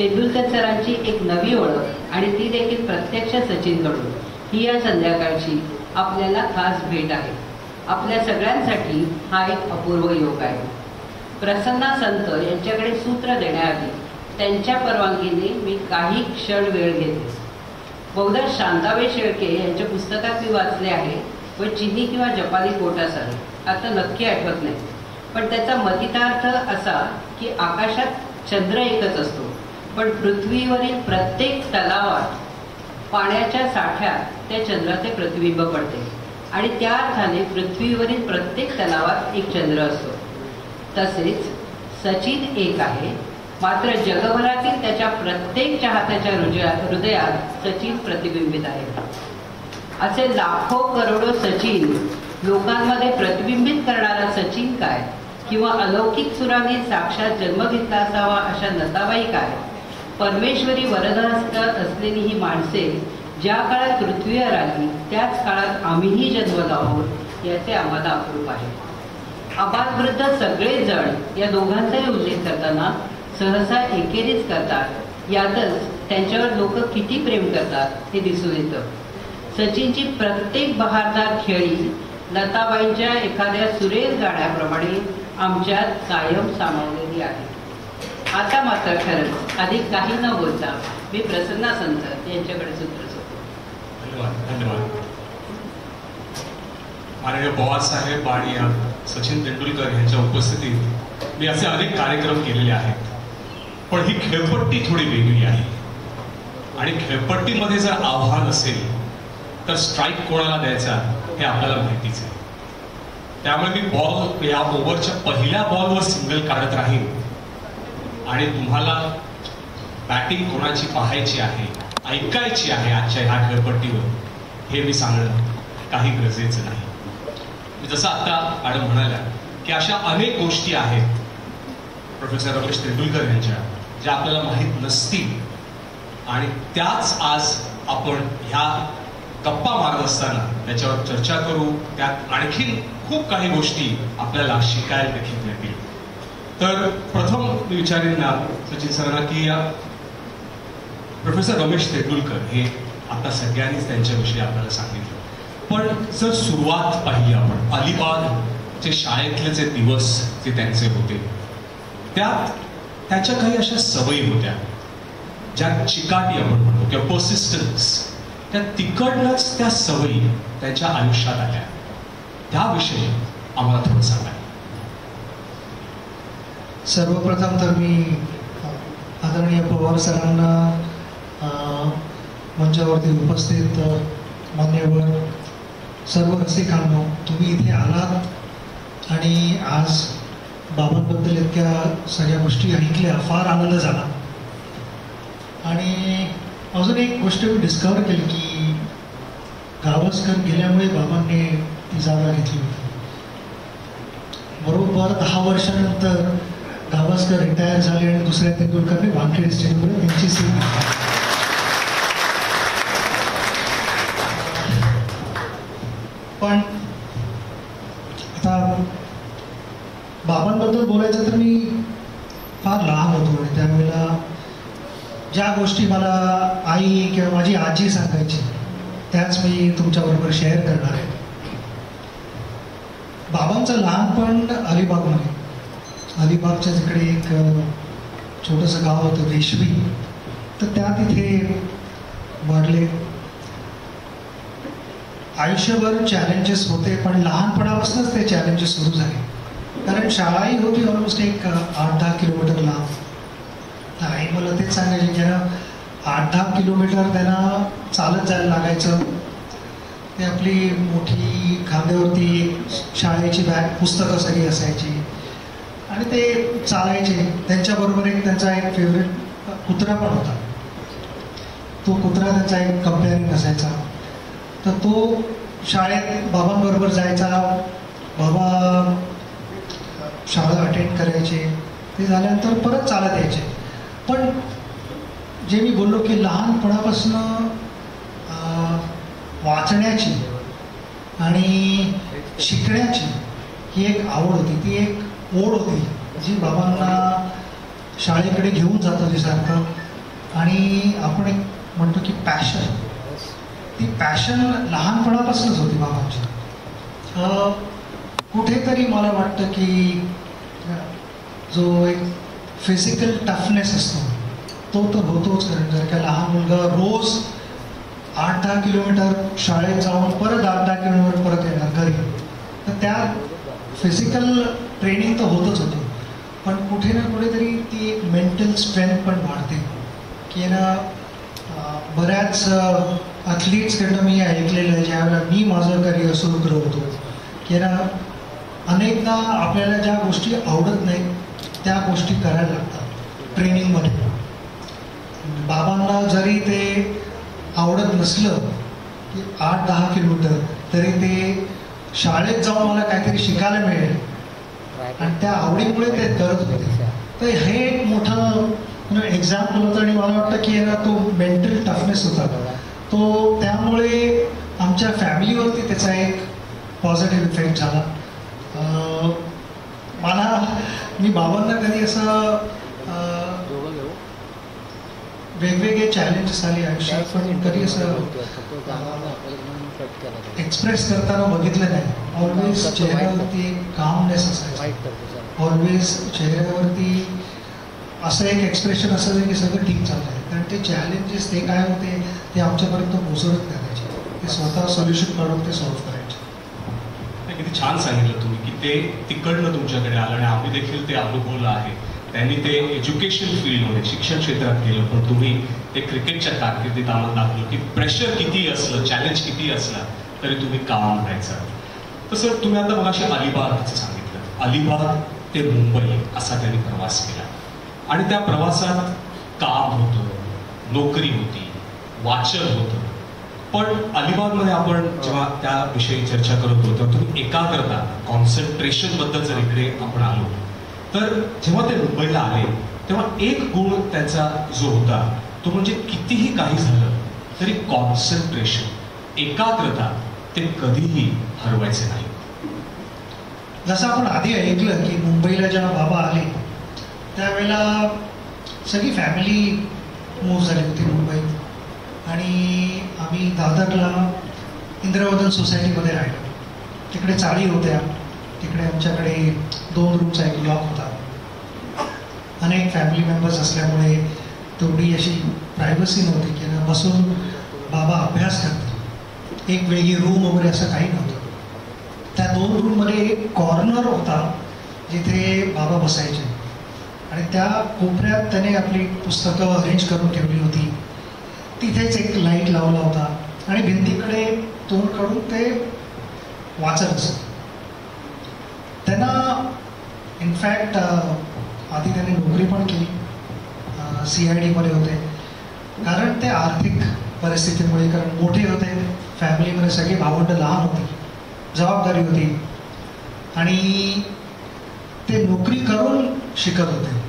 तेंडुलकर सरांची एक नवी ओळख आणि ती देखील प्रत्यक्ष सचिनकडून ही या संध्याकाळची आपल्याला खास भेट आहे. आपल्या सगळ्यांसाठी हा एक अपूर्व योग आहे. प्रसन्ना संत यांच्याकडे सूत्र देण्याआधी त्यांच्या परवानगीने मी काही क्षण वेळ घेते. बहुधा शांताबाई शेळके यांच्या पुस्तकात मी वाचले आहे व चिनी किंवा जपानी कोट असावे, आता नक्की आठवत नाही, पण त्याचा मतितार्थ असा की आकाशात चंद्र एकच असतो, पण पृथ्वीवरील प्रत्येक तलावात पाण्याच्या साठ्यात त्या चंद्राचे प्रतिबिंब पडते आणि त्या अर्थाने पृथ्वीवरील प्रत्येक तलावात एक चंद्र असतो. तसेच सचिन एक आहे, मात्र जगभरातील त्याच्या प्रत्येक चाहत्याच्या हृदयात सचिन प्रतिबिंबित आहे. असे लाखो करोडो सचिन लोकांमध्ये प्रतिबिंबित करणारा सचिन काय, किंवा अलौकिक सुरांनी साक्षात जन्म घेतला असावा अशा लताबाई काय, परमेश्वरी वरदहस्त असलेली ही माणसे ज्या काळात पृथ्वीवर आली त्याच काळात आम्हीही जन्मलो आहोत याचे आम्हाला अप्रूप आहे. आबालवृद्ध सगळेजण या दोघांचाही उल्लेख करताना सहसा एकेरीच करतात. यातच त्यांच्यावर लोक किती प्रेम करतात हे दिसून येतं. सचिनची प्रत्येक बहारदार खेळी लताबाईंच्या एखाद्या सुरेल गाण्याप्रमाणे आमच्यात कायम सामावलेली आहे. आता मात्र खरंच अधिक काही न बोलता मी प्रसन्ना संत यांच्याकडे सूत्र सोडतो. धन्यवाद. माननीय पवारसाहेब आणि सचिन तेंडुलकर यांच्या उपस्थितीत मी असे अनेक कार्यक्रम केलेले आहेत, पण ही खेळपट्टी थोडी वेगळी आहे. आणि खेळपट्टीमध्ये जर आव्हान असेल तर स्ट्राईक कोणाला द्यायचा हे आपल्याला माहितीच आहे. त्यामुळे मी बॉल या ओव्हरच्या पहिल्या बॉलवर सिंगल काढत राहीन आणि तुम्हाला बॅटिंग कोणाची पाहायची आहे, ऐकायची आहे आजच्या ह्या खेळपट्टीवर हे मी सांगणं काही गरजेचं नाही. जसं आता मॅडम म्हणाल्या की अशा अनेक गोष्टी आहेत प्रोफेसर रमेश तेंडुलकर यांच्या ज्या आपल्याला माहीत नसतील आणि त्याच आज आपण ह्या गप्पा मारत असताना त्याच्यावर चर्चा करू. त्यात आणखीन खूप काही गोष्टी आपल्याला शिकायला देखील मिळतील. तर प्रथम मी विचारेन ना सचिन सरांना की प्रोफेसर रमेश तेंडुलकर हे आता सगळ्यांनीच त्यांच्याविषयी आपल्याला सांगितलं, पण जर सुरुवात पाहिली आपण अलिबागचे शाळेतले जे दिवस जे त्यांचे होते त्यात त्याच्या काही अशा सवयी होत्या ज्या चिकाटी आपण म्हणतो किंवा पर्सिस्टन्स, त्या तिकडनंच त्या सवयी त्याच्या आयुष्यात आल्या. त्याविषयी आम्हाला थोडं सांगा. सर्वप्रथम तर मी आदरणीय पवार सरांना, मंचावरती उपस्थित मान्यवर सर्व रसिकांनो, तुम्ही इथे आलात आणि आज बाबांबद्दल इतक्या सगळ्या गोष्टी ऐकल्या, फार आनंद झाला. आणि अजून एक गोष्ट मी डिस्कवर केली की गावस्कर गेल्यामुळे बाबांनी ती जागा घेतली होती. बरोबर 10 वर्षानंतर गावस्कर रिटायर झाले आणि दुसऱ्या तेंडुलकरने वानखेडे स्टेडियमवर त्यांची सीट घेतली. पण आता बाबांबद्दल बोलायचं तर मी फार लहान होतो आणि त्यावेळेला ज्या गोष्टी मला आई किंवा माझी आजी सांगायची त्याच मी तुमच्याबरोबर शेअर करणार आहे. बाबांचं लहानपण अलिबागमध्ये, अलिबागच्या तिकडे एक छोटंसं गाव होतं रेशवी, तर त्या तिथे वाढले. आयुष्यभर चॅलेंजेस होते, पण लहानपणापासूनच ते चॅलेंजेस सुरू झाले. कारण शाळाही होती ऑलमोस्ट एक 8-10 किलोमीटर लांब. आई मला तेच सांगायचे की 8-10 किलोमीटर त्यांना चालत जायला लागायचं. ते आपली मोठी खांद्यावरती शाळेची बॅग, पुस्तकं सगळी असायची आणि ते चालायचे. त्यांच्याबरोबर त्यांचा एक फेवरेट कुत्रा पण होता. तो कुत्रा त्यांचा एक कंपॅनियन असायचा. तर तो शाळेत बाबांबरोबर जायचा. बाबा शाळा अटेंड करायचे, ते झाल्यानंतर परत चालत यायचे. पण जे मी बोललो की लहानपणापासून वाचण्याची आणि शिकण्याची ही एक आवड होती, ती एक ओढ होती जी बाबांना शाळेकडे घेऊन जात होती सारखं. आणि आपण एक म्हणतो की पॅशन, ती पॅशन लहानपणापासूनच होती बाबांची. कुठेतरी मला वाटतं की जो एक फिजिकल टफनेस असतो तो तर होतोच. कारण जर का लहान मुलगा रोज 8-10 किलोमीटर शाळेत जाऊन परत 8-10 किलोमीटर परत येणार घरी, तर त्या फिजिकल ट्रेनिंग तर होतच होतं, पण कुठे ना कुठेतरी ती एक मेंटल स्ट्रेंथ पण वाढते की ना. बऱ्याच ॲथलीट्सकडनं मी ऐकलेलं आहे, ज्यावेळेला मी माझं करिअर सुरू करत होतो की ना अनेकदा आपल्याला ज्या गोष्टी आवडत नाहीत त्या गोष्टी करायला लागतात ट्रेनिंगमध्ये. बाबांना जरी ते आवडत नसलं की 8-10 किलोमीटर, तरी ते शाळेत जाऊन मला काहीतरी शिकायला मिळेल आणि त्या आवडीमुळे ते करत होते. तर हे एक मोठं एक्झाम्पल होतं आणि मला वाटतं की ना तो मेंटल टफनेस होता तो, त्यामुळे आमच्या फॅमिलीवरती त्याचा एक पॉझिटिव्ह इफेक्ट झाला. मी बाबांना कधी असं वेगवेगळे चॅलेंजेस आले आयुष्यात, पण कधी असं एक्सप्रेस करताना बघितलं नाही. ऑलवेज चेहऱ्यावरती एक कामनेस असायचं, ऑलवेज चेहऱ्यावरती असं एक एक्सप्रेशन असायचं की सगळं ठीक चाललंय. कारण ते चॅलेंजेस ते काय होते ते आमच्यापर्यंत पोचवत नाही, ते स्वतः सोल्युशन काढून ते सॉल्व्ह करायचे. किती छान सांगितलं तुम्ही की ते तिकडनं तुमच्याकडे आलं आणि आम्ही देखील ते अनुभवलं आहे. त्यांनी ते एज्युकेशन फील्डमध्ये शिक्षण क्षेत्रात केलं, पण तुम्ही ते क्रिकेटच्या कारकिर्दीत आम्हाला दाखवलं की प्रेशर किती असलं, चॅलेंज किती असला तरी तुम्ही काम करायचं. तसं तुम्ही आता मगाशी अलिबागचं सांगितलं, अलिबाग ते मुंबई असा त्यांनी प्रवास केला आणि त्या प्रवासात काम होतं, नोकरी होती, वाचन होतं. पण अलिबागमध्ये आपण जेव्हा त्याविषयी चर्चा करत होतो तुम्ही एकाग्रता, कॉन्सन्ट्रेशन बद्दल जर इकडे आपण आलो, तर जेव्हा ते मुंबईला आले तेव्हा एक गुण त्यांचा जो होता तो म्हणजे कितीही काही झालं तरी कॉन्सन्ट्रेशन, एकाग्रता ते कधीही हरवायचे नाही. जसं आपण आधी ऐकलं की मुंबईला जेव्हा बाबा आले त्यावेळेला सगळी फॅमिली मूव्ह झाली होती मुंबईत आणि आम्ही दादरला इंद्रवदन सोसायटीमध्ये राहिलो. तिकडे चाळी होत्या, तिकडे आमच्याकडे 2 रूमचा एक ब्लॉक होता. अनेक फॅमिली मेंबर्स असल्यामुळे तेवढी अशी प्रायव्हसी नव्हती की ना बसून बाबा अभ्यास करतील. एक वेगळी रूम वगैरे असं काही नव्हतं. त्या 2 रूममध्ये एक कॉर्नर होता जिथे बाबा बसायचे आणि त्या कोपऱ्यात त्याने आपली पुस्तकं अरेंज करून ठेवली होती. तिथेच एक लाईट लावला होता आणि भिंतीकडे तोंड काढून ते वाचत असत. त्यांना इनफॅक्ट आधी त्यांनी नोकरी पण केली, CID मध्ये होते. कारण ते आर्थिक परिस्थितीमुळे, कारण मोठे होते, फॅमिलीमध्ये सगळी भावंडं लहान होती, जबाबदारी होती आणि ते नोकरी करून शिकत होते.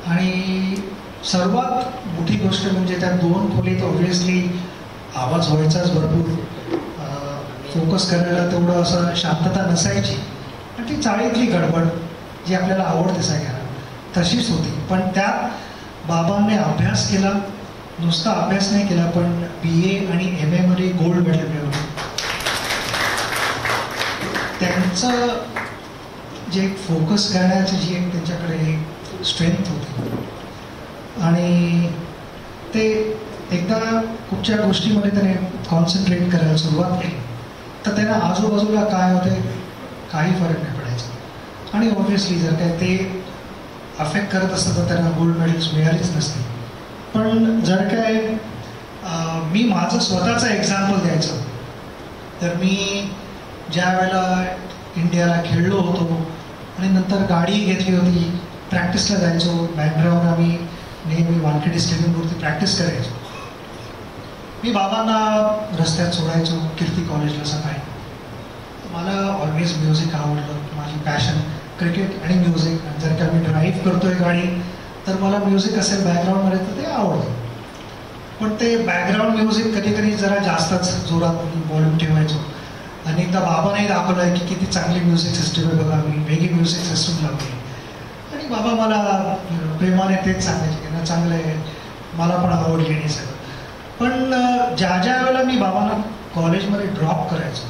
आणि सर्वात मोठी गोष्ट म्हणजे त्या 2 खोलीत ऑब्व्हियसली आवाज व्हायचाच भरपूर, फोकस करायला तेवढं असं शांतता नसायची. आणि ती चाळीतली गडबड जी आपल्याला आवडते सगळ्यांना तशीच होती. पण त्यात बाबांनी अभ्यास केला, नुसता अभ्यास नाही केला पण BA आणि MA मध्ये गोल्ड मेडल मिळवलं. त्यांचं जे फोकस करण्याची जी एक त्यांच्याकडे स्ट्रेंथ होती आणि ते एकदा कुठच्या गोष्टीमध्ये त्याने कॉन्सन्ट्रेट करायला सुरुवात केली तर त्यांना आजूबाजूला काय होते काही फरक नाही पडायचा. आणि ऑब्व्हियसली जर काय ते अफेक्ट करत असतं तर त्यांना गोल्ड मेडल्स मिळालीच नसते. पण जर काय मी माझं स्वतःचं एक्झाम्पल द्यायचं तर मी ज्या वेळेला इंडियाला खेळलो होतो आणि नंतर गाडी घेतली होती, प्रॅक्टिसला जायचो, बॅकग्राऊंड आम्ही नेहमी वानखेडे स्टेडियमवरती प्रॅक्टिस करायचो. मी बाबांना रस्त्यात सोडायचो कीर्ती कॉलेजला सकाळी. मला ऑलवेज म्युझिक आवडलं, माझी पॅशन क्रिकेट आणि म्युझिक. जर का मी ड्राईव्ह करतोय गाडी तर मला म्युझिक असेल बॅकग्राऊंडमध्ये तर ते आवडतं. पण ते बॅकग्राऊंड म्युझिक कधी कधी जरा जास्तच जोरात व्हॉल्यूम ठेवायचो. अनेकदा बाबांनाही दाखवलं आहे की किती चांगली म्युझिक सिस्टम आहे बघा, मी वेगळी म्युझिक सिस्टम लावली. आणि बाबा मला प्रेमाने तेच सांगायचे की ना चांगलं आहे, मला पण आवडली आणि सगळं. पण ज्या ज्या वेळेला मी बाबांना कॉलेजमध्ये ड्रॉप करायचो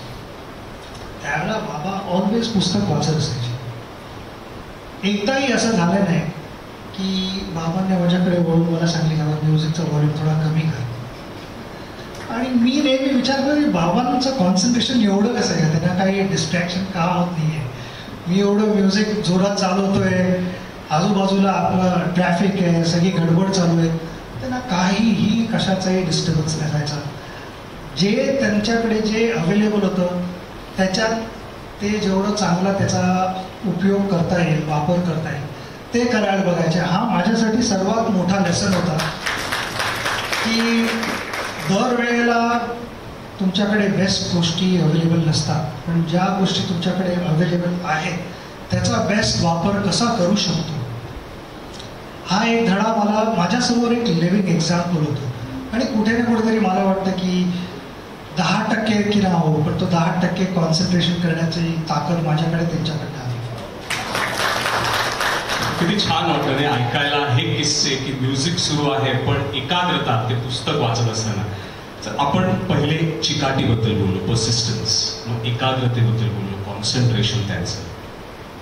त्यावेळेला बाबा ऑलवेज पुस्तक वाचत असायचे. एकदाही असं झालं नाही की बाबांनी माझ्याकडे वळून मला सांगले का म्युझिकचा व्हॉल्यूम थोडा कमी कर. आणि मी नेहमी विचार करतो की बाबांचं कॉन्सन्ट्रेशन एवढं कसं आहे, त्यांना काही डिस्ट्रॅक्शन का होत नाही आहे. मी एवढं म्युझिक जोरात चालवतोय, आजूबाजूला आपलं ट्रॅफिक आहे, सगळी गडबड चालू आहे, त्यांना काहीही कशाचाही डिस्टर्बन्स नसायचा. जे त्यांच्याकडे जे अवेलेबल होतं त्याच्यात ते जेवढं चांगला त्याचा उपयोग करता येईल, वापर करता येईल ते करायला बघायचे. हा माझ्यासाठी सर्वात मोठा लेसन होता की दरवेळेला तुमच्याकडे बेस्ट गोष्टी अवेलेबल नसतात, पण ज्या गोष्टी तुमच्याकडे अवेलेबल आहेत त्याचा बेस्ट वापर कसा करू शकतो. हा एक धडा मला माझ्यासमोर एक लिव्हिंग एक्झाम्पल होतं. आणि कुठे ना कुठेतरी मला वाटतं की 10% की ना हो, पण तो 10% कॉन्सन्ट्रेशन करण्याची ताकद माझ्याकडे त्यांच्याकडे आली. किती छान वाटतं नाही ऐकायला हे किस्से की म्युझिक सुरू आहे पण एकाग्रता ते पुस्तक वाचत असताना. तर आपण पहिले चिकाटीबद्दल बोललो, पर्सिस्टन्स, मग एकाग्रतेबद्दल बोललो, कॉन्सन्ट्रेशन त्यांचं.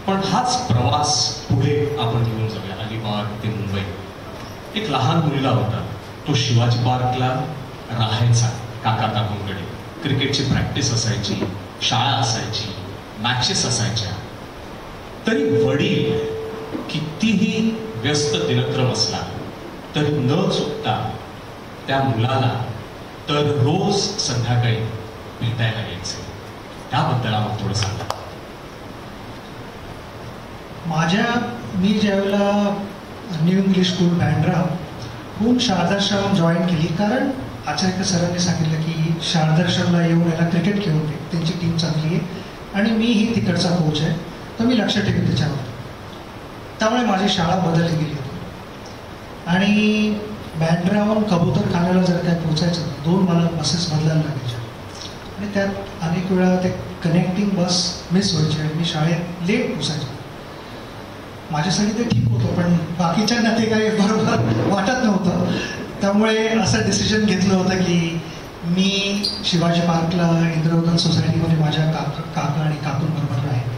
पण हाच प्रवास पुढे आपण घेऊन जाऊया. अलिबाग ते मुंबई. एक लहान मुलगा होता, तो शिवाजी पार्कला राहायचा काका काकूंकडे. क्रिकेटची प्रॅक्टिस असायची, शाळा असायची, मॅचेस असायच्या. तरी वडील कितीही व्यस्त दिनक्रम असला तरी न चुकता त्या मुलाला तर रोज संध्याकाळी भेटायला यायचे. त्याबद्दल आम्हाला थोडं सांगा. मी ज्यावेळेला न्यू इंग्लिश स्कूल बँड्राहून शारदाश्रम जॉईन केली, कारण आचार्य सरांनी सांगितलं की शारदाश्रमला येऊन याला क्रिकेट खेळून दे, त्यांची टीम चांगली आहे आणि मीही तिकडचा कोच आहे, तर मी लक्ष ठेवीन त्याच्यावर. त्यामुळे माझी शाळा बदलली गेली होती. आणि बँड्राहून कबूतरखान्याला जर काय पोचायचं 2 मला बसेस बदलायला लागायच्या आणि त्यात अनेक वेळा ते कनेक्टिंग बस मिस व्हायची आणि मी शाळेत लेट पोचायचो. माझ्यासाठी ते ठीक होतं, पण बाकीच्यांना ते काही बरोबर वाटत नव्हतं. त्यामुळे असं डिसिजन घेतलं होतं की मी शिवाजी पार्कला इंद्रवदन सोसायटीमध्ये माझ्या काका आणि काकूंबरोबर राहील.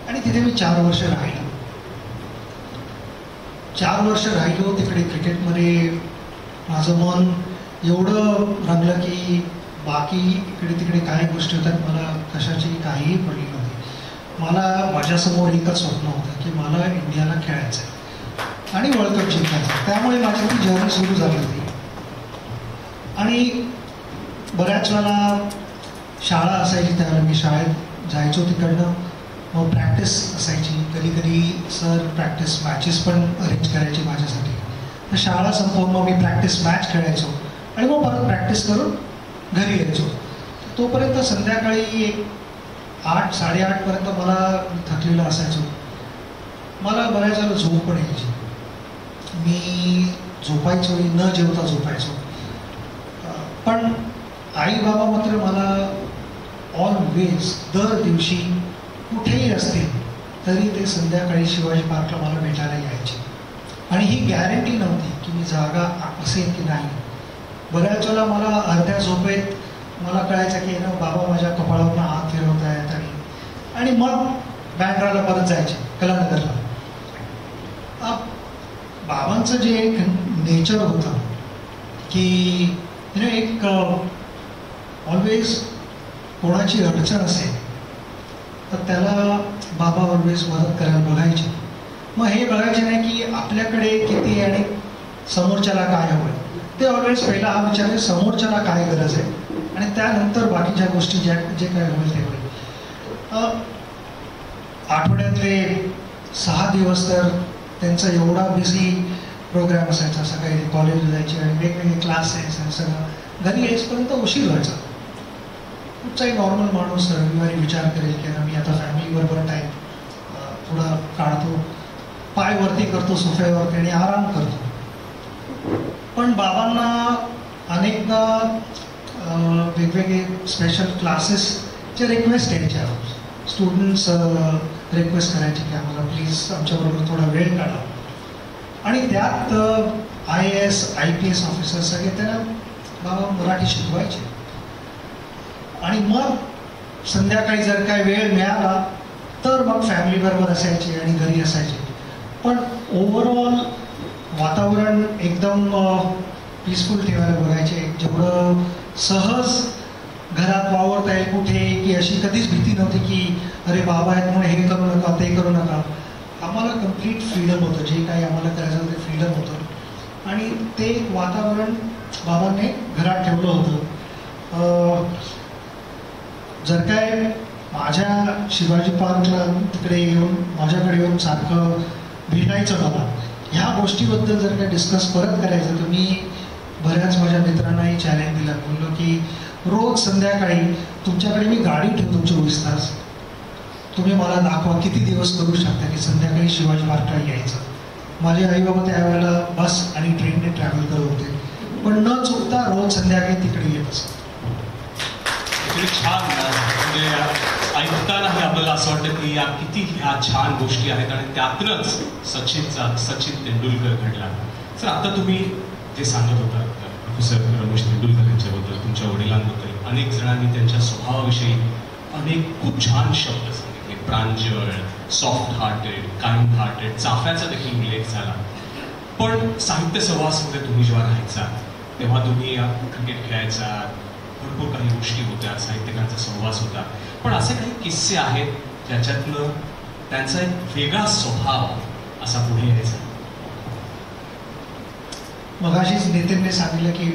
आणि तिथे मी 4 वर्ष राहिलो. 4 वर्ष राहिलो तिकडे. क्रिकेटमध्ये माझं मन एवढं रंगलं की बाकी इकडे तिकडे काही गोष्टी होतात मला कशाची काहीही पडली नव्हती. मला माझ्यासमोर एकच स्वप्न होतं की मला इंडियाला खेळायचं आहे आणि वर्ल्ड कप जिंकायचं. त्यामुळे माझी ती जर्नी सुरू झाली होती. आणि बऱ्याच वेळा शाळा असायची त्यावेळेला मी शाळेत जायचो तिकडनं. मग प्रॅक्टिस असायची, कधी कधी सर प्रॅक्टिस मॅचेस पण अरेंज करायची माझ्यासाठी. तर शाळा संपवून मग मी प्रॅक्टिस मॅच खेळायचो आणि मग परत प्रॅक्टिस करून घरी यायचो. तोपर्यंत संध्याकाळी 8-8:30पर्यंत मला थकलेलं असायचो. मला बऱ्याच वेळेला झोप पण यायची. मी झोपायचो, न जेवता झोपायचो. पण आई बाबा मात्र मला ऑलवेज दर दिवशी कुठेही असतील तरी ते संध्याकाळी शिवाजी पार्कला मला भेटायला यायचे. आणि ही गॅरंटी नव्हती की मी जागा असेल की नाही. बऱ्याच वेळेला मला अर्ध्या झोपेत मला कळायचं की ना बाबा माझ्या कपाळावर हात फिरवत आहेत आणि मग बँड्राला परत जायचे कलानगरला. बाबांचं जे एक नेचर होतं की एक ऑलवेज कोणाची अडचण असेल तर त्याला बाबा ऑलवेज मदत करायला बघायचे. मग हे बघायचे नाही की आपल्याकडे किती आहे आणि समोरच्याला काय हवं आहे. ते ऑलवेज पहिला हा विचार आहे समोरच्याला काय गरज आहे आणि त्यानंतर बाकीच्या गोष्टी जे काय होईल ते होईल. आठवड्यातले 6 दिवस तर त्यांचा एवढा बिझी प्रोग्राम असायचा. सकाळी कॉलेजला जायचे आणि वेगवेगळे क्लासेस आणि सगळं घरी यायचपर्यंत उशीर व्हायचा. कुठचाही नॉर्मल माणूस रविवारी विचार करेल की मी आता फॅमिलीबरोबर टाईम थोडा काढतो, पाय वरती करतो सोफ्यावरती आणि आराम करतो. पण बाबांना अनेकदा वेगवेगळे स्पेशल क्लासेसचे रिक्वेस्ट यायच्या. स्टुडंट्स रिक्वेस्ट करायचे की आम्हाला प्लीज आमच्याबरोबर थोडा वेळ काढा. आणि त्यात IAS IAS IPS ऑफिसर सगळे त्यांना बाबा मराठी शिकवायचे. आणि मग संध्याकाळी जर काय वेळ मिळाला तर मग फॅमिलीबरोबर असायचे आणि घरी असायचे. पण ओव्हरऑल वातावरण एकदम पीसफुल ठेवायला बघायचे. जेवढं सहज घरात वावरता येईल कुठे, की अशी कधीच भीती नव्हती की अरे बाबा आहेत म्हणून हे करू नका ते करू नका. आम्हाला कम्प्लीट फ्रीडम होतं, जे काही आम्हाला करायचं होतं ते फ्रीडम होतं. आणि ते एक वातावरण बाबांनी घरात ठेवलं होतं. जर काय माझ्या शिवाजी पार्कला तिकडे येऊन माझ्याकडे येऊन सारखं भेटायचं मला, ह्या गोष्टीबद्दल जर काय डिस्कस परत करायचं तर मी बऱ्याच माझ्या मित्रांनाही चॅलेंज दिला. बोललो की रोज संध्याकाळी तुमच्याकडे मी गाडी ठेवतो 24 तास, तुम्ही मला दाखवा किती दिवस करू शकता की संध्याकाळी शिवाजी पार्कला यायचं. माझे आई बाबा त्यावेळेला बस आणि ट्रेनने ट्रॅव्हल करत होते, पण न चुकता रोज संध्याकाळी तिकडे येत असत. छान, म्हणजे ऐकतानाही आपल्याला असं वाटतं की या किती ह्या छान गोष्टी आहेत आणि त्यातूनच सचिन तेंडुलकर घडला. सर, आता तुम्ही जे सांगत होता प्रोफेसर रमेश तेंडुलकर यांच्याबद्दल, तुमच्या वडिलांबद्दल, अनेक जणांनी त्यांच्या स्वभावाविषयी खूप छान शब्द सांगितले. प्रांजळ, सॉफ्ट हार्टेड, काइंड हार्टेड, चाफ्याचा देखील उल्लेख झाला. पण साहित्य सहवासमध्ये तुम्ही जेव्हा राहायचा तेव्हा तुम्ही क्रिकेट खेळायचा, भरपूर काही गोष्टी होत्या, साहित्यिकांचा सहवास होता. पण असे काही किस्से आहेत ज्याच्यातनं त्यांचा एक वेगळा स्वभाव असा पुढे यायचा. मगाशीच नितीनने सांगितलं की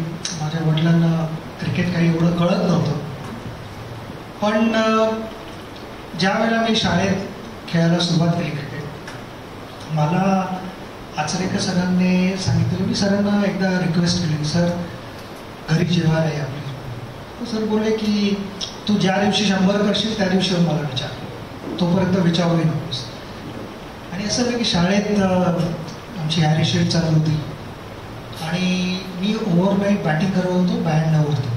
माझ्या वडिलांना क्रिकेट काही एवढं कळत नव्हतं, पण ज्या वेळेला मी शाळेत खेळायला सुरुवात केली क्रिकेट, मला आचरेकर सरांनी सांगितलं, मी सरांना एकदा रिक्वेस्ट केली, सर घरी जेवायला या प्लीज. सर बोलले की तू ज्या दिवशी 100 करशील त्या दिवशी मला विचार, तोपर्यंत विचारूही नकोस. आणि असं नाही की शाळेत आमची हॅरिशीट चालू होती आणि मी ओव्हरनाईट बॅटिंग करत होतो 92 वरती.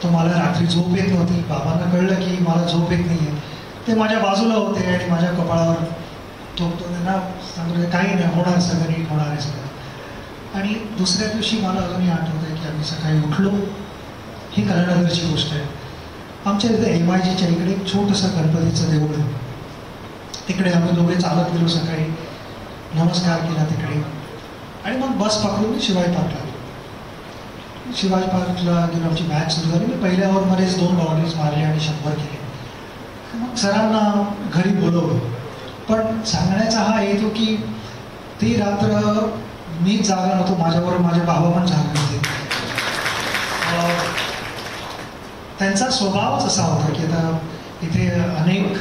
तर मला रात्री झोप येत नव्हती. बाबांना कळलं की मला झोप येत नाही आहे. ते माझ्या बाजूला होते आणि माझ्या कपाळावर थोपतो, त्यांना सांगितलं काही नाही, होणार सगळं नीट होणार आहे सगळं. आणि दुसऱ्या दिवशी मला अजूनही आठवतं आहे की आम्ही सकाळी उठलो, ही कलानगरची गोष्ट आहे. आमच्या इथे MIGच्या इकडे एक छोटंसं गणपतीचं देऊळ आहे. तिकडे आम्ही दोघे चालत गेलो, सकाळी नमस्कार केला तिकडे आणि मग बस पकडून शिवाजी पार्कला गेलो. शिवाजी पार्कला गेलो, आमची मॅच सुरू झाली. मी पहिल्या ओव्हरमध्येच 2 बाउंड्रीज मारले आणि 100 केले. मग सरांना घरी बोलवलं. पण सांगण्याचा हा हेतू की ती रात्र मीच जागा नव्हतो, माझ्याबरोबर माझे बाबा पण जागा नव्हते. त्यांचा स्वभावच असा होता की आता इथे अनेक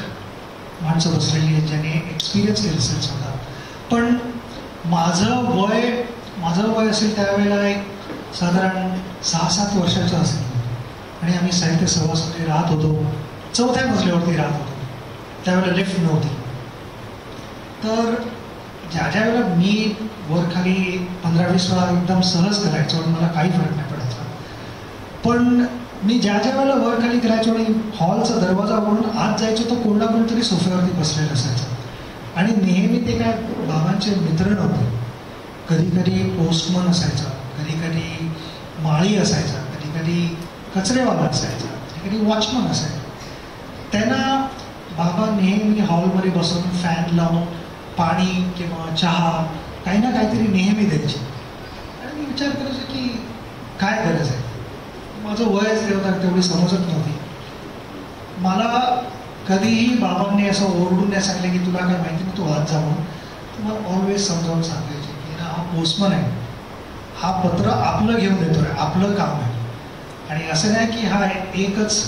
माणसं बसलेली आहेत ज्यांनी एक्सपिरियन्स केलं असेल स्वतः. पण माझं वय असेल त्यावेळेला एक साधारण 6-7 वर्षाचं असेल आणि आम्ही साहित्य सहवासमध्ये राहत होतो. 4थ्या मजल्यावरती राहत होतो. त्यावेळेला लिफ्ट नव्हती. तर ज्या वेळेला मी वर खाली 15-20 वेळा एकदम सहज करायचो आणि मला काही फरक नाही पडायचा. पण मी ज्या वेळेला वर खाली करायचो आणि हॉलचा दरवाजा उघडून आत जायचो तर कोणा कोणतरी सोफ्यावरती बसलेलं असायचं. आणि नेहमी ते काय बाबांचे मित्र नव्हते. कधी कधी पोस्टमन असायचा, कधी कधी माळी असायचा, कधी कधी कचरेवाला असायचा, कधी कधी वॉचमन असायचा. त्यांना बाबा नेहमी हॉलमध्ये बसून फॅन लावून पाणी किंवा चहा काही ना काहीतरी नेहमी द्यायचे. आणि मी विचार करायचो की काय गरज आहे. माझं वयच तेवढी समजत नव्हती. मला कधीही बाबांनी असं ओरडून नाही सांगले की तुला काय माहिती नाही तू आज जा म्हणून. मला ऑलवेज समजावून सांगायचे की ना हा पोस्टमन आहे, हा पत्र आपलं घेऊन येतोय, आपलं काम आहे. आणि असं नाही की हा एकच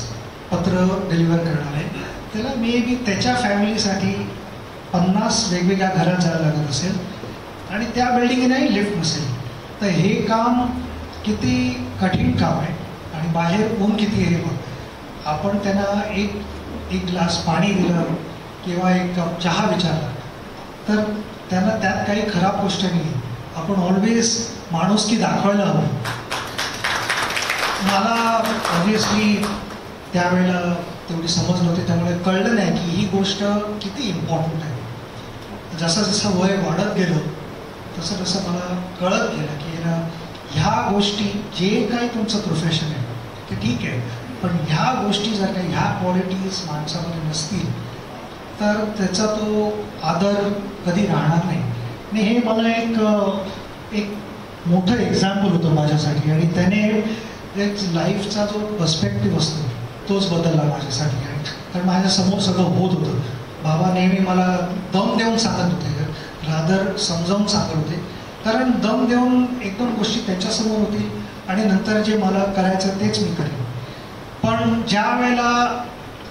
पत्र डिलिव्हर करणार आहे. त्याला मे बी त्याच्या फॅमिलीसाठी 50 वेगवेगळ्या घरात जायला लागत असेल आणि त्या बिल्डिंगलाही लिफ्ट नसेल. तर हे काम किती कठीण काम आहे आणि बाहेर ऊन किती आहे बघ. आपण त्यांना एक ग्लास पाणी दिलं किंवा एक कप चहा विचारला तर त्यांना त्यात काही खराब गोष्ट नाही. आपण ऑलवेज माणुसकी दाखवायला हवं. मला ऑब्व्हियसली त्यावेळेला तेवढी समज नव्हती, त्यामुळे कळलं नाही की ही गोष्ट किती इम्पॉर्टंट आहे. जसं जसं वय वाढत गेलं तसं तसं मला कळत गेलं की ना ह्या गोष्टी, जे काही तुमचं प्रोफेशन आहे ते ठीक आहे, पण ह्या गोष्टी जर काही ह्या क्वालिटीज माणसामध्ये नसतील तर त्याचा तो आदर कधी राहणार नाही. आणि हे मला एक मोठं एक्झाम्पल होतं माझ्यासाठी, आणि त्याने एक लाईफचा जो पर्स्पेक्टिव्ह असतो तोच बदलला माझ्यासाठी. कारण माझ्यासमोर सगळं होत होतं. बाबा नेहमी मला दम देऊन सांगत होते, रादर समजावून सांगत होते, कारण दम देऊन एक दोन गोष्टी त्यांच्यासमोर होतील आणि नंतर जे मला करायचं तेच मी करेन. पण ज्या वेळेला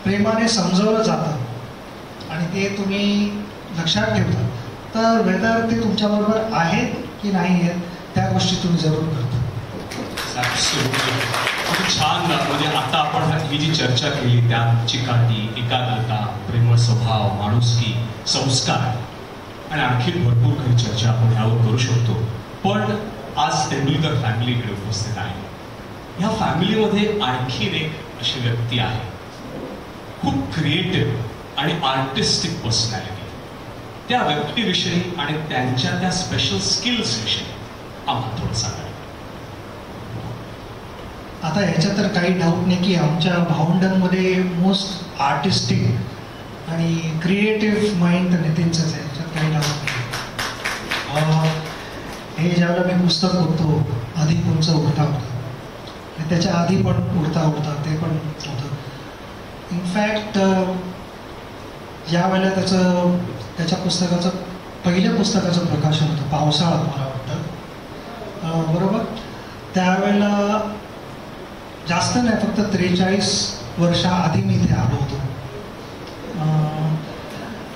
प्रेमाने समजवलं जातं आणि ते तुम्ही लक्षात ठेवता, तर वेदर ते तुमच्याबरोबर आहेत की नाही आहेत त्या गोष्टी तुम्ही जरूर करता. खूप छान. म्हणजे आता आपण ही जी चर्चा केली त्या चिकाटी, एकाग्रता, प्रेमळ स्वभाव, माणुसकी, संस्कार आणि आणखी भरपूर काही चर्चा आपण ह्यावर करू शकतो. पण आज तेंडुलकर फॅमिली इकडे उपस्थित आहे. ह्या फॅमिलीमध्ये आणखीन एक अशी व्यक्ती आहे, खूप क्रिएटिव्ह आणि आर्टिस्टिक पर्सनॅलिटी. त्या व्यक्तीविषयी आणि त्यांच्या त्या स्पेशल स्किल्स विषयी आम्हाला थोडं सांगा. आता ह्याच्यात तर काही डाऊट नाही की आमच्या भावंडांमध्ये मोस्ट आर्टिस्टिक आणि क्रिएटिव्ह माइंड तर नितीनचंच आहे, ह्याच्यात काही डाऊट नाही. हे ज्यावेळेला मी पुस्तक बघतो, आधी तुमचं उडता होतं, त्याच्या आधी पण उडता होता ते पण होतं. इनफॅक्ट ज्या वेळेला त्याच्या पुस्तकाचं पहिल्या पुस्तकाचं प्रकाशन होतं, पावसाळा मला वाटतं, बरोबर, त्यावेळेला जास्त नाही, फक्त 43 वर्षाआधी मी इथे आलो होतो.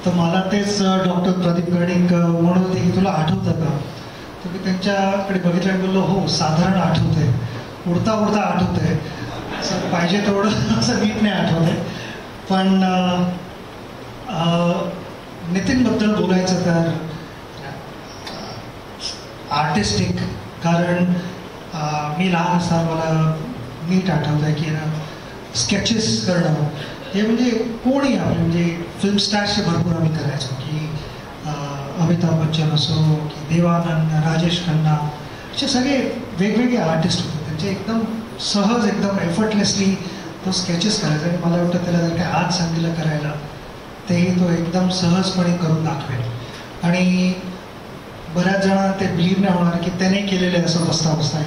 तर मला तेच डॉक्टर प्रदीप कर्णिक म्हणत होते की तुला आठवतं का? तर मी त्यांच्याकडे बघितलं आणि बोललो हो साधारण आठवतंय, उडता उडता आठवतंय, असं पाहिजे तेवढं असं नीट नाही आठवतंय. पण नितीनबद्दल बोलायचं तर आर्टिस्टिक, कारण मी लहान असताना मला नीट आठवतं आहे की ना स्केचेस करणं हे म्हणजे कोणी आपले म्हणजे फिल्म स्टार्सचे भरपूर आम्ही करायचो, की अमिताभ बच्चन असो की देवानंद, राजेश खन्ना, असे सगळे वेगवेगळे आर्टिस्ट होते. त्यांचे एकदम सहज, एकदम एफर्टलेसली तो स्केचेस करायचा. आणि मला वाटतं त्याला जर काय आज सांगितलं करायला तेही तो एकदम सहजपणे करून दाखवेल. आणि बऱ्याच जणांना ते बिलीव्ह नाही होणार की त्याने केलेलं आहे असं बसता बसता.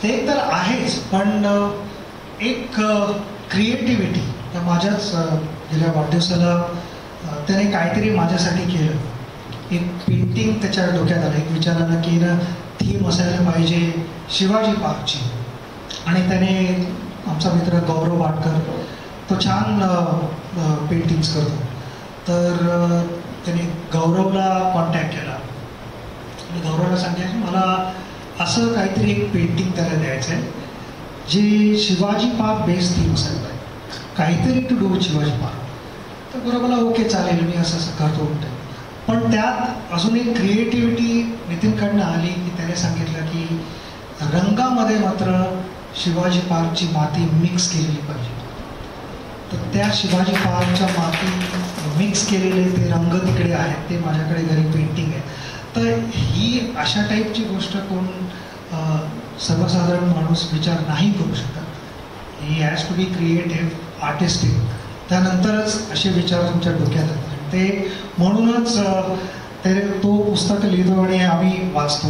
ते तर आहेच, पण एक क्रिएटिव्हिटी. तर माझ्याच गेल्या वाढदिवसाला त्याने काहीतरी माझ्यासाठी केलं. एक पेंटिंग त्याच्या डोक्यात आलं, एक विचार आला की ना थीम असायला पाहिजे शिवाजी पार्कची. आणि त्याने आमचा मित्र गौरव वाटकर तो छान पेंटिंग्स करतो, तर त्याने गौरवला कॉन्टॅक्ट केला आणि गौरवला सांगितलं मला असं काहीतरी एक पेंटिंग त्याला द्यायचं आहे जे शिवाजी पार्क बेस्ड थीम असायला पाहिजे, काहीतरी to do with Shivaji Park. तर गौरवला ओके चालेल, मी असं असं करतो म्हणतो. पण त्यात अजून एक क्रिएटिव्हिटी नितीनकडनं आली की त्याने सांगितलं की रंगामध्ये मात्र शिवाजी पार्कची माती मिक्स केलेली पाहिजे. तर त्या शिवाजी पार्कच्या माती मिक्स केलेले ते रंग तिकडे आहेत, ते माझ्याकडे घरी पेंटिंग आहे. तर ही अशा टाईपची गोष्ट कोण सर्वसाधारण माणूस विचार नाही करू शकत. He has to be creative, artistic, त्यानंतरच असे विचार तुमच्या डोक्यात येतात. ते म्हणूनच तो पुस्तक लिहितो आणि आम्ही वाचतो.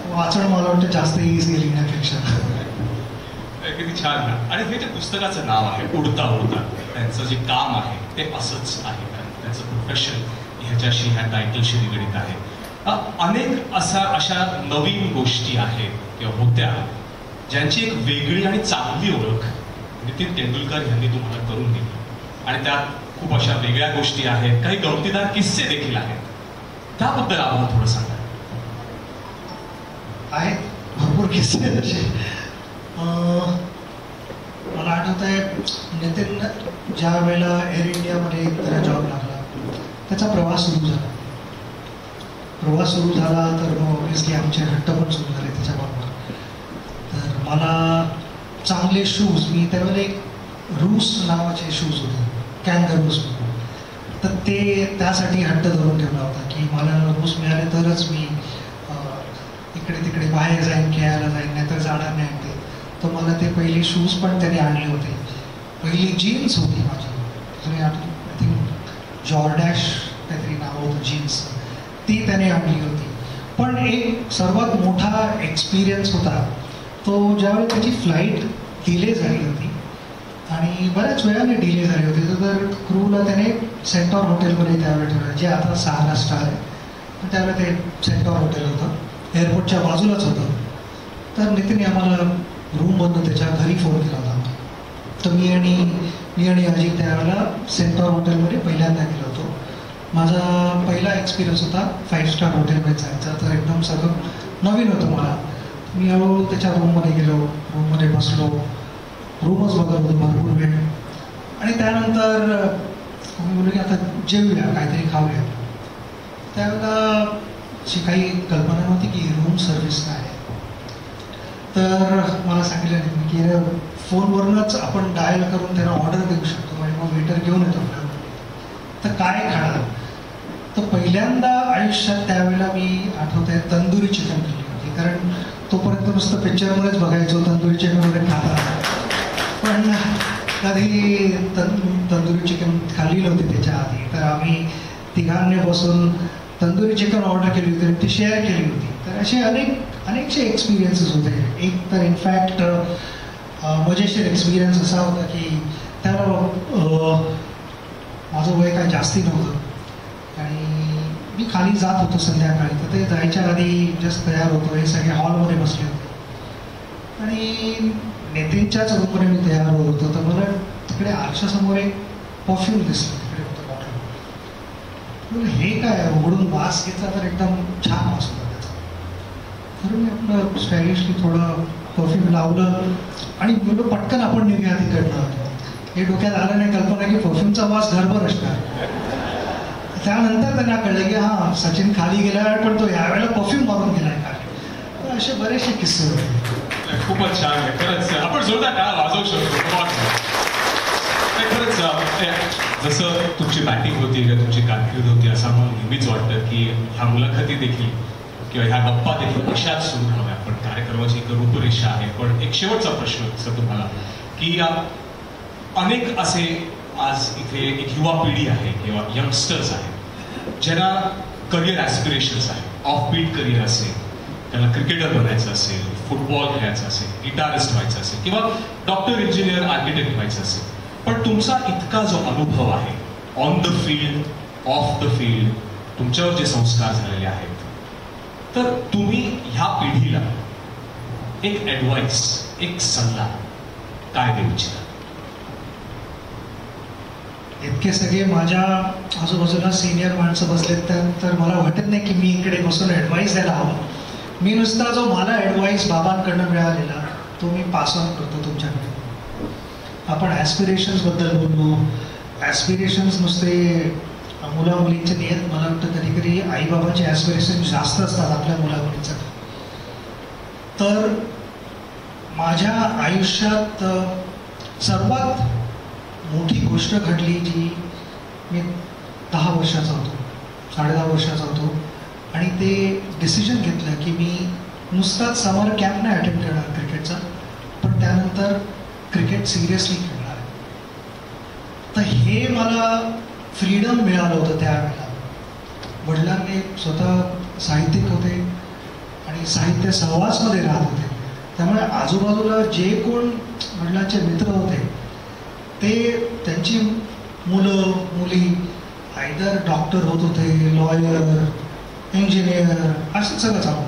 वाचणं मला वाटतं जास्त इझी लिहिण्यापेक्षा. किती छान ना. आणि हे जे पुस्तकाचं नाव आहे उडता उडता, त्यांचं जे काम आहे ते असंच आहे, कारण त्यांचं प्रोफेशन ह्याच्याशी, ह्या टायटलशी निगडीत आहे. अनेक अशा नवीन गोष्टी आहेत किंवा होत्या ज्यांची एक वेगळी आणि चांगली ओळख नितीन तेंडुलकर यांनी तुम्हाला करून दिली. आणि त्यात खूप अशा वेगळ्या गोष्टी आहेत, काही गमतीदार किस्से देखील आहेत. त्याबद्दल आम्हाला थोडं सांगा. आहेत भरपूर किस्से तसे. मला आठवत आहे नितीन ज्या वेळेला एअर इंडियामध्ये त्याला जॉब लागला, त्याचा प्रवास सुरू झाला. तर मग ऑब्व्हियसली आमचे हट्ट पण सुरू झाले त्याच्याबरोबर. तर मला चांगले शूज, मी त्यावेळेला एक रूस नावाचे शूज होते, कॅनगरूस, तर ते त्यासाठी हट्ट धरून ठेवला होता की मला रूम्स मिळाले तरच मी इकडे तिकडे बाहेर जाईन, खेळायला जाईन, नाही तर जाणार नाही ते. तर मला ते पहिले शूज पण त्याने आणले होते. पहिली जीन्स होती माझी, तुम्ही आय थिंक जॉर्डॅश काहीतरी नाव होतं जीन्स, ती त्याने आणली होती. पण एक सर्वात मोठा एक्सपिरियन्स होता तो ज्यावेळी त्याची फ्लाईट डिले झाली होती आणि बऱ्याच वेळाने डिले झाली होती. तर क्रूला त्याने सेंटॉर हॉटेलमध्ये त्यावेळी ठेवलं, जे आता 6 स्टार आहे. त्यावेळी ते सेंटॉर हॉटेल होतं, एअरपोर्टच्या बाजूलाच होतं. तर नितीनने आम्हाला रूममधून त्याच्या घरी फोन केला होता. तर मी आणि अजित त्यावेळेला सेंटॉर हॉटेलमध्ये पहिल्यांदा गेलो होतो. माझा पहिला एक्सपिरियन्स होता 5 स्टार हॉटेलमध्ये जायचा. तर एकदम सगळं नवीन होतं मला. मी हळूहळू त्याच्या रूममध्ये गेलो, रूममध्ये बसलो, रूमच बघत होतो भरपूर वेळ. आणि त्यानंतर मी बोललो की आता जेवूया, काहीतरी खाऊया. त्यावेळेला अशी काही कल्पना नव्हती की रूम सर्व्हिस काय आहे. तर मला सांगितलं नाही की फोनवरूनच आपण डायल करून त्यांना ऑर्डर देऊ शकतो आणि मग वेटर घेऊन येतो आपल्याला. तर काय खाणार. तर पहिल्यांदा आयुष्यात त्यावेळेला मी आठवत आहे तंदुरी चिकन केली होती. कारण तोपर्यंत नुसतं पिक्चरमध्येच बघायचो तंदुरी चिकन वगैरे खातात, पण कधी तंदुरी चिकन खाल्ली नव्हती त्याच्या आधी. तर आम्ही तिघांनी बसून तंदुरी चिकन ऑर्डर केली होती आणि ती शेअर केली होती. तर असे अनेकसे एक्सपिरियन्सेस होते. एक तर इनफॅक्ट मजेशीर एक्सपिरियन्स असा होता की त्याला माझं वय काय जास्ती नव्हतं आणि मी खाली जात होतो संध्याकाळी. तर ते जायच्या आधी जस्ट तयार होतो, हे सगळे हॉलमध्ये बसले होते आणि नितीनच्याच रूममध्ये मी तयार होत होतो. तर मला तिकडे आरशासमोर एक परफ्यूम दिसलं तिकडे होतं बॉटल. हे काय उघडून वास घेतला तर एकदम छान वास होता त्याचा. तर मी आपलं स्टायलिशली थोडं परफ्यूम लावलं आणि बोललो पटकन आपण निघूया तिकडनं. हे डोक्यात आलं नाही कल्पना की परफ्यूमचा वास घरभर असणार. त्यानंतर त्यांना कळलं की हां सचिन खाली गेला पण तो यावेळेला परफ्यूम मारून गेलाय खाली. तर असे बरेचसे किस्से होते. खूपच छान आहे खरंच. आपण जोरदार टाळ्या वाजवू शकतो. खरंच जसं तुमची बॅटिंग होती किंवा तुमची कारकीर्द होती असं मला नेहमीच वाटतं की ह्या मुलाखती देखील किंवा ह्या गप्पा देखील अशाच सुरू राहाव्या. पण कार्यक्रमाची एक रूपरेषा आहे. पण एक शेवटचा प्रश्न सर तुम्हाला की अनेक असे आज इथे एक युवा पिढी आहे किंवा यंगस्टर्स आहेत ज्यांना करिअर ॲस्पिरेशन्स आहेत. ऑफ बीट करिअर असेल, त्यांना क्रिकेटर बनायचं असेल, फुटबॉल खेळायचं असेल, गिटारिस्ट व्हायचं असेल किंवा डॉक्टर, इंजिनियर, आर्किटेक्ट व्हायचं असेल. पण तुमचा इतका जो अनुभव आहे on the field, of the field, तुमच्यावर जे संस्कार झालेले आहेत, तर तुम्ही ह्या पिढीला एक ॲडवाईस, एक सल्ला काय देऊ इच्छिता? इतके सगळे माझ्या आजूबाजूला सिनियर माणसं बसलेत तर मला वाटत नाही की मी इकडे बसून ॲडवाईस द्यायला हवं. मी नुसता जो मला ॲडवाईस बाबांकडनं मिळालेला तो मी पास ऑन करतो तुमच्याकडे. आपण ॲस्पिरेशन्सबद्दल बोललो. ॲस्पिरेशन्स नुसते मुलामुलींचे नाही आहेत. मला वाटतं कधी कधी आईबाबांचे ॲस्पिरेशन जास्त असतात आपल्या मुलामुलींचं. तर माझ्या आयुष्यात सर्वात मोठी गोष्ट घडली जी मी 10 वर्षाचा होतो, 10.5 वर्षाचा होतो आणि ते डिसिजन घेतलं की मी नुसताच समर कॅम्प नाही अटेंड करणार क्रिकेटचा, पण त्यानंतर क्रिकेट सिरियसली खेळणार. तर हे मला फ्रीडम मिळालं होतं त्यावेळेला. वडिलांनी स्वतः साहित्यिक होते आणि साहित्य सहवासमध्ये राहत होते. त्यामुळे आजूबाजूला जे कोण वडिलांचे मित्र होते ते त्यांची मुलं मुली आयदर डॉक्टर होत होते, लॉयर, इंजिनियर, असं सगळं चालू.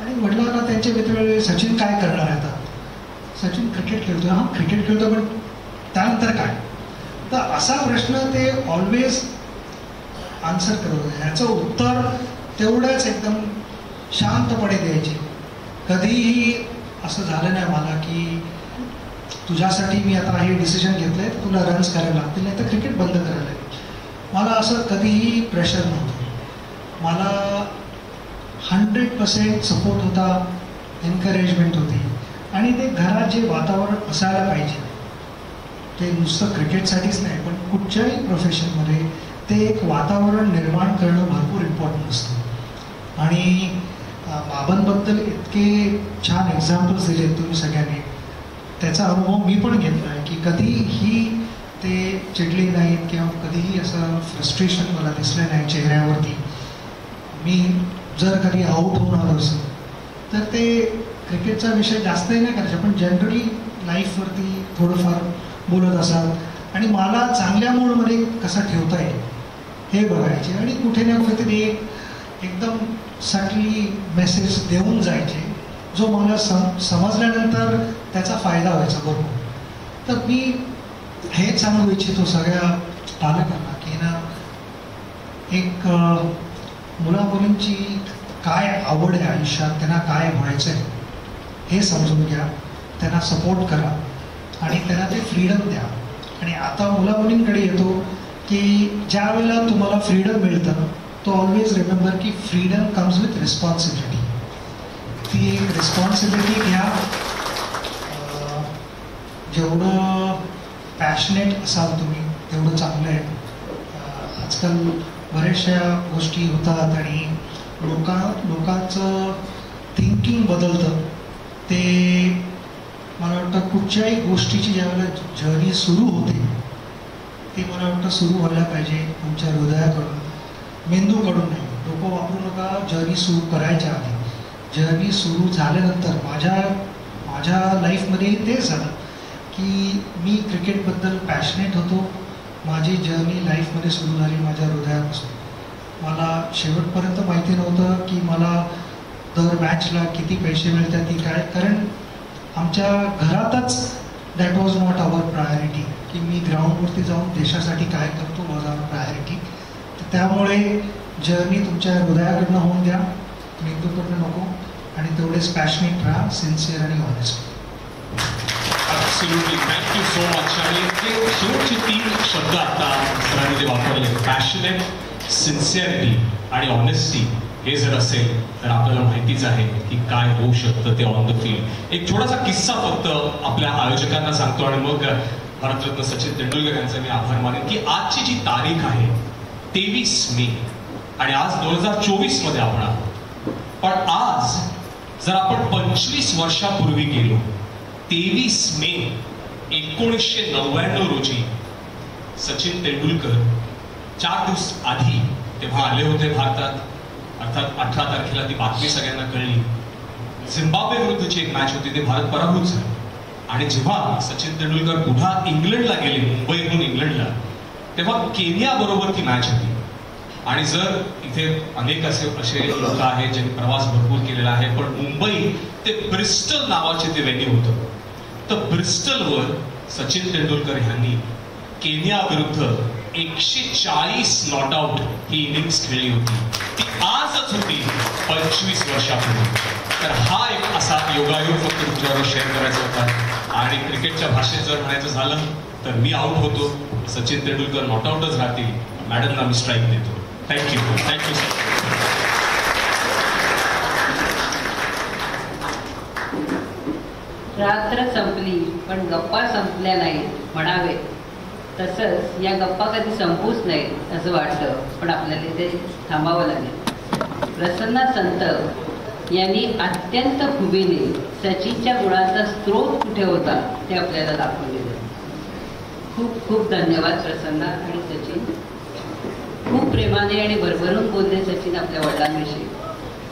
आणि वडिलांना त्यांचे मित्र सचिन काय करणार आहे आता? सचिन क्रिकेट खेळतो. हां क्रिकेट खेळतो, पण त्यानंतर काय? तर असा प्रश्न ते ऑलवेज आन्सर करत होते. ह्याचं उत्तर तेवढंच एकदम शांतपणे द्यायचे. कधीही असं झालं नाही मला की तुझ्यासाठी मी आता हे डिसिजन घेतलं आहे, तुला रन्स करायला लागतील, नाही तर क्रिकेट बंद करायला लागेल. मला असं कधीही प्रेशर नव्हतं. मला 100% सपोर्ट होता, एन्करेजमेंट होती. आणि ते घरात जे वातावरण असायला पाहिजे ते नुसतं क्रिकेटसाठीच नाही पण कुठच्याही प्रोफेशनमध्ये ते एक वातावरण निर्माण करणं भरपूर इम्पॉर्टंट असतं. आणि बाबांबद्दल इतके छान एक्झाम्पल्स दिले तुम्ही सगळ्यांनी. त्याचा अनुभव मी पण घेतला आहे की कधीही ते चिडले नाहीत किंवा कधीही असं फ्रस्ट्रेशन मला दिसलं नाही चेहऱ्यावरती. मी जर कधी आऊट होऊन आलो असेल तर ते क्रिकेटचा विषय जास्तही नाही करायचा, पण जनरली लाईफवरती थोडंफार बोलत असतात आणि मला चांगल्या मूडमध्ये कसं ठेवता येईल हे बघायचे. आणि कुठे ना कुठेतरी एकदम सटली मेसेज देऊन जायचे जो मला समजल्यानंतर त्याचा फायदा व्हायचा बरोबर. तर मी हे सांगू इच्छितो सगळ्या पालकांना की ना, एक मुलामुलींची काय आवड आहे आयुष्यात, त्यांना काय व्हायचं आहे हे समजून घ्या, त्यांना सपोर्ट करा आणि त्यांना ते फ्रीडम द्या. आणि आता मुलामुलींकडे येतो की ज्या वेळेला तुम्हाला फ्रीडम मिळतं तो ऑलवेज रिमेंबर की फ्रीडम कम्स विथ रिस्पॉन्सिबिलिटी. ती एक रिस्पॉन्सिबिलिटी घ्या. जेवढं पॅशनेट असाल तुम्ही तेवढं चांगलं आहे. आजकाल बऱ्याचशा गोष्टी होतात आणि लोकांचं थिंकिंग बदलतं. ते मला वाटतं कुठच्याही गोष्टीची ज्यावेळेला जर्नी सुरू होते ती मला वाटतं सुरू व्हायला पाहिजे तुमच्या हृदयाकडून, मेंदूकडून नाही. डोकं वापरू नका जर्नी सुरू करायच्या आधी. जर्नी सुरू झाल्यानंतर माझ्या लाईफमध्ये तेच झालं की मी क्रिकेटबद्दल पॅशनेट होतो. माझी जर्नी लाईफमध्ये सुरू झाली माझ्या हृदयापासून. मला शेवटपर्यंत माहिती नव्हतं की मला दर मॅचला किती पैसे मिळतात ती काय, कारण आमच्या घरातच that was not our priority की मी ग्राउंडवरती जाऊन देशासाठी काय करतो वॉज आवर प्रायोरिटी. तर त्यामुळे जर्नी तुमच्या हृदयाकडनं होऊन द्या, मेंदूकडनं नको. आणि तेवढेच पॅशनेट राहा, सिन्सिअर आणि honest. Absolutely, thank you so much. आणि ते शेवटचे 3 शब्द आता सरांनी जे वापरले, पॅशनेट, सिन्सिअरिटी आणि ऑनेस्टी, हे जर असेल तर आपल्याला माहितीच आहे की काय होऊ शकतं ते ऑन द फील्ड. एक छोटासा किस्सा फक्त आपल्या आयोजकांना सांगतो आणि मग भारतरत्न सचिन तेंडुलकर यांचा मी आभार मानेन की आजची जी तारीख आहे 23 मे आणि आज 2024 मध्ये आपण आहोत. पण आज जर आपण 25 वर्षापूर्वी गेलो, 23 मे 1999 रोजी सचिन तेंडुलकर 4 दिवस आधी तेव्हा आले होते भारतात. अर्थात 18 तारखेला ती बातमी सगळ्यांना कळली. झिम्बाब्वे विरुद्धची एक मॅच होती, ते भारत पराभूत झाले. आणि जेव्हा सचिन तेंडुलकर पुन्हा इंग्लंडला गेले, मुंबईतून इंग्लंडला, तेव्हा केनिया बरोबर ती मॅच होती. आणि जर इथे अनेक असे लोक आहेत ज्यांनी प्रवास भरपूर केलेला आहे, पण मुंबई ते ब्रिस्टल नावाचे ते व्हेन्यू होतं. तर ब्रिस्टलवर सचिन तेंडुलकर यांनी केनिया विरुद्ध 140 नॉट आउट ही इनिंग्स खेळली होती. ती आजच होती 25 वर्षापूर्वी. तर हा एक असा योगायोग फक्त तुमच्यावर शेअर करायचा होता. आणि क्रिकेटच्या भाषेत जर म्हणायचं झालं तर मी आउट होतो, सचिन तेंडुलकर नॉट आउटच राहतील, मॅडमना मी स्ट्राईक देतो. Thank you, thank you sir. रात्र संपली पण गप्पा संपल्या नाहीत म्हणावे, तसंच या गप्पा कधी संपूच नाहीत असं वाटतं, पण आपल्याला ते थांबावं लागेल. प्रसन्ना संत यांनी अत्यंत खुबीने सचिनच्या गुणांचा स्रोत कुठे होता ते आपल्याला दाखवून दिलं. खूप खूप धन्यवाद प्रसन्ना आणि सचिन. खूप प्रेमाने आणि भरभरून बोलले सचिन आपल्या वडिलांविषयी.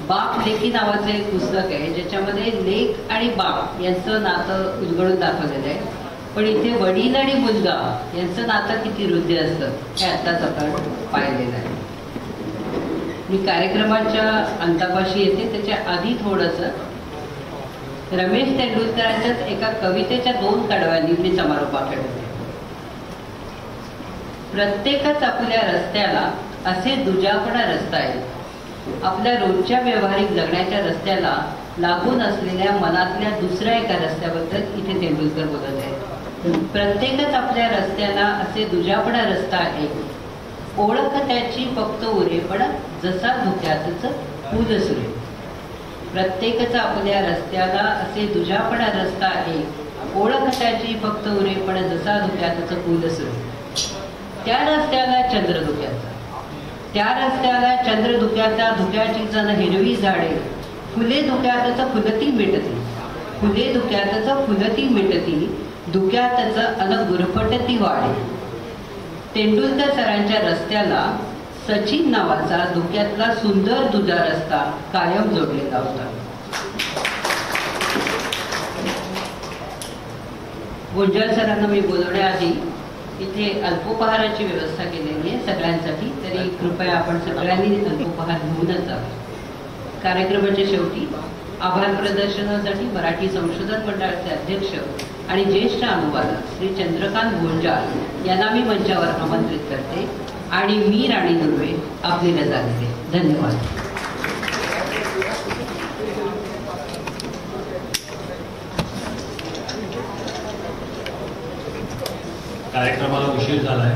बाप लेकी नावाचं एक पुस्तक आहे ज्याच्यामध्ये लेक आणि बाप यांचं नातं उलगडून दाखवलेलं आहे. पण इथे वडील आणि मुलगा यांचं नातं किती हृदय असतं हे आत्ताच आपण पाहिलेलं आहे. मी कार्यक्रमाच्या अंतापाशी येते त्याच्या आधी थोडंसं रमेश तेंडुलकरांच्याच एका कवितेच्या 2 कडव्यांनी मी समारोपाकडे होते. प्रत्येकच आपल्या रस्त्याला असे दुजापणा रस्ता आहे. आपल्या रोजच्या व्यावहारिक जगण्याच्या रस्त्याला लागून असलेल्या मनातल्या दुसऱ्या एका रस्त्याबद्दल इथे तेंडुलकर बोलत आहेत. प्रत्येकच आपल्या रस्त्याला असे दुजापणा रस्ता आहे. ओळख त्याची फक्त उरे पण जसा धुक्यातच फूल सुरे. प्रत्येकच आपल्या रस्त्याला असे दुजापणा रस्ता आहे. ओळख त्याची फक्त उरे पण जसा धुक्यातच फूल सुरे. त्या रस्त्याला चंद्रधुक्याचा, त्या रस्त्याला चंद्रधुक्याचा, धुक्याची जण हिरवी झाडे, फुले धुक्यातच फुलती मिटती, फुले धुक्यातच फुलती मिटती, धुक्यातच अन गुरफटती वाढे. तेंडुलकर सरांच्या रस्त्याला सचिन नावाचा धुक्यातला सुंदर दुधा रस्ता कायम जोडलेला होता. गुंजल सरांना मी बोलवण्याआधी इथे अल्पोपहाराची व्यवस्था केलेली आहे सगळ्यांसाठी, तरी कृपया आपण सगळ्यांनी अल्पोपहार घेऊनच जा. कार्यक्रमाच्या शेवटी आभार प्रदर्शनासाठी मराठी संशोधन मंडळाचे अध्यक्ष आणि ज्येष्ठ अनुवादक श्री चंद्रकांत गोंजाळ यांना मी मंचावर आमंत्रित करते आणि मी राणी दुर्वे आपली रजा घेते. धन्यवाद. कार्यक्रमाला उशीर झालाय.